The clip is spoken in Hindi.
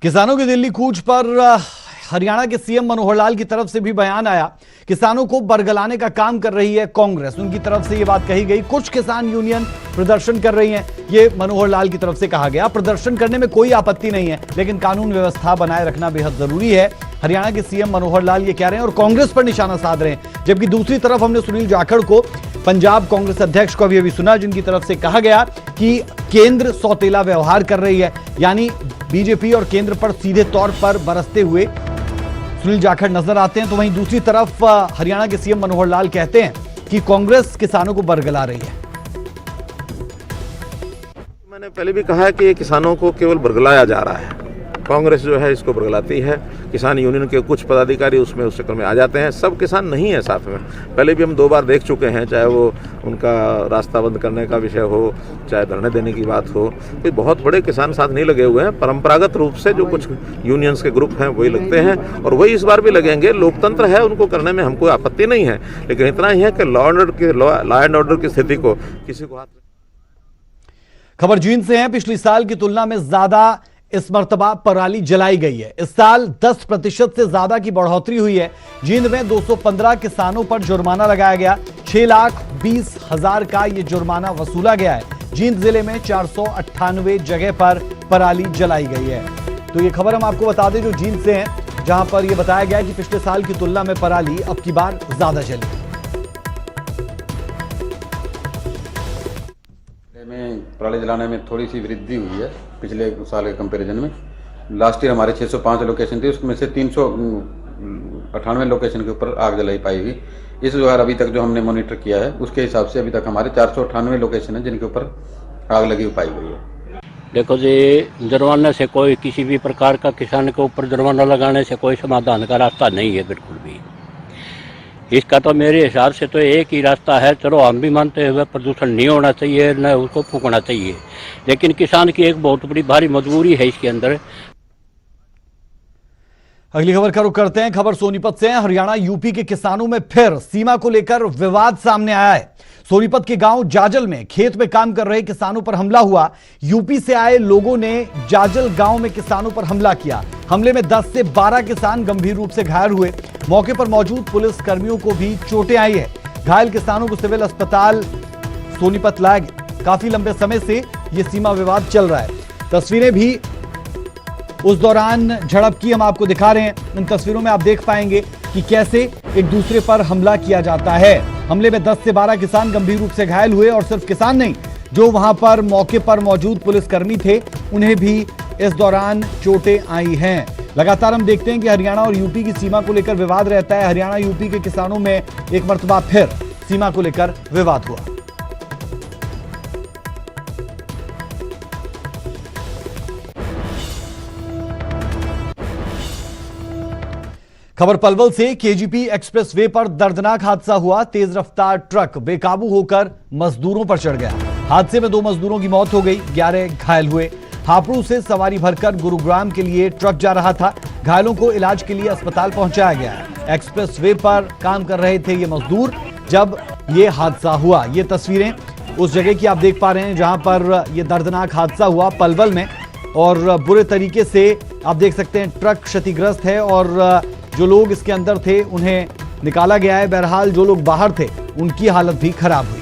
किसानों की दिल्ली कूच पर हरियाणा के सीएम मनोहर लाल की तरफ से भी बयान आया। किसानों को बरगलाने का काम कर रही है कांग्रेस, उनकी तरफ से यह बात कही गई। कुछ किसान यूनियन प्रदर्शन कर रही हैं, ये मनोहर लाल की तरफ से कहा गया। प्रदर्शन करने में कोई आपत्ति नहीं है, लेकिन कानून व्यवस्था बनाए रखना बेहद जरूरी है। हरियाणा के सीएम मनोहर लाल ये कह रहे हैं और कांग्रेस पर निशाना साध रहे हैं। जबकि दूसरी तरफ हमने सुनील जाखड़ को, पंजाब कांग्रेस अध्यक्ष को अभी सुना, जिनकी तरफ से कहा गया कि केंद्र सौतेला व्यवहार कर रही है, यानी बीजेपी और केंद्र पर सीधे तौर पर बरसते हुए सुनील जाखड़ नजर आते हैं। तो वहीं दूसरी तरफ हरियाणा के सीएम मनोहर लाल कहते हैं कि कांग्रेस किसानों को बरगला रही है। मैंने पहले भी कहा है कि ये किसानों को केवल बरगलाया जा रहा है। कांग्रेस जो है इसको बरगलाती है। किसान यूनियन के कुछ पदाधिकारी उसमें उस चक्कर में आ जाते हैं। सब किसान नहीं है साथ में। पहले भी हम 2 बार देख चुके हैं, चाहे वो उनका रास्ता बंद करने का विषय हो, चाहे धरने देने की बात हो। कोई बहुत बड़े किसान साथ नहीं लगे हुए हैं। परंपरागत रूप से जो कुछ यूनियंस के ग्रुप हैं वही लगते हैं और वही इस बार भी लगेंगे। लोकतंत्र है, उनको करने में हमको आपत्ति नहीं है, लेकिन इतना ही है कि लॉ एंड ऑर्डर की स्थिति को किसी को हाथ। खबर जींद से है। पिछली साल की तुलना में ज्यादा इस मर्तबा पराली जलाई गई है। इस साल 10% से ज्यादा की बढ़ोतरी हुई है। जींद में 215 किसानों पर जुर्माना लगाया गया। 6,20,000 का यह जुर्माना वसूला गया है। जींद जिले में 498 जगह पर पराली जलाई गई है। तो ये खबर हम आपको बता दें जो जींद से है, जहां पर यह बताया गया कि पिछले साल की तुलना में पराली अब की बार ज्यादा जली। में पराली जलाने में थोड़ी सी वृद्धि हुई है पिछले साल के कंपैरिजन में। लास्ट ईयर हमारे 605 लोकेशन थी, उसमें से 398 लोकेशन के ऊपर आग जलाई पाई हुई। इस बार अभी तक जो हमने मॉनिटर किया है उसके हिसाब से अभी तक हमारे 498 लोकेशन है जिनके ऊपर आग लगी हुई पाई गई है। देखो जी, जुर्माने से कोई किसी भी प्रकार का किसान के ऊपर जुर्माना लगाने से कोई समाधान का रास्ता नहीं है बिल्कुल भी। इसका तो मेरे हिसाब से तो एक ही रास्ता है। चलो हम भी मानते हुए प्रदूषण नहीं होना चाहिए, न उसको फूकना चाहिए, लेकिन किसान की एक बहुत बड़ी भारी मजबूरी है इसके अंदर। अगली खबर का रुख करते हैं। खबर सोनीपत से है। हरियाणा यूपी के किसानों में फिर सीमा को लेकर विवाद सामने आया है। सोनीपत के गांव जाजल में खेत में काम कर रहे किसानों पर हमला हुआ। यूपी से आए लोगों ने जाजल गांव में किसानों पर हमला किया। हमले में 10 से 12 किसान गंभीर रूप से घायल हुए। मौके पर मौजूद पुलिस कर्मियों को भी चोटें आई है। घायल किसानों को सिविल अस्पताल सोनीपत लाया गया। काफी लंबे समय से यह सीमा विवाद चल रहा है। तस्वीरें भी उस दौरान झड़प की हम आपको दिखा रहे हैं। इन तस्वीरों में आप देख पाएंगे कि कैसे एक दूसरे पर हमला किया जाता है। हमले में 10 से 12 किसान गंभीर रूप से घायल हुए और सिर्फ किसान नहीं, जो वहां पर मौके पर मौजूद पुलिसकर्मी थे उन्हें भी इस दौरान चोटें आई हैं। लगातार हम देखते हैं कि हरियाणा और यूपी की सीमा को लेकर विवाद रहता है। हरियाणा यूपी के किसानों में एक मर्तबा फिर सीमा को लेकर विवाद हुआ। खबर पलवल से। केजीपी एक्सप्रेस वे पर दर्दनाक हादसा हुआ। तेज रफ्तार ट्रक बेकाबू होकर मजदूरों पर चढ़ गया। हादसे में 2 मजदूरों की मौत हो गई, 11 घायल हुए। हापुड़ से सवारी भरकर गुरुग्राम के लिए ट्रक जा रहा था। घायलों को इलाज के लिए अस्पताल पहुंचाया गया। एक्सप्रेस वे पर काम कर रहे थे ये मजदूर जब ये हादसा हुआ। ये तस्वीरें उस जगह की आप देख पा रहे हैं जहां पर यह दर्दनाक हादसा हुआ पलवल में, और बुरे तरीके से आप देख सकते हैं ट्रक क्षतिग्रस्त है और जो लोग इसके अंदर थे उन्हें निकाला गया है। बहरहाल जो लोग बाहर थे उनकी हालत भी खराब हुई।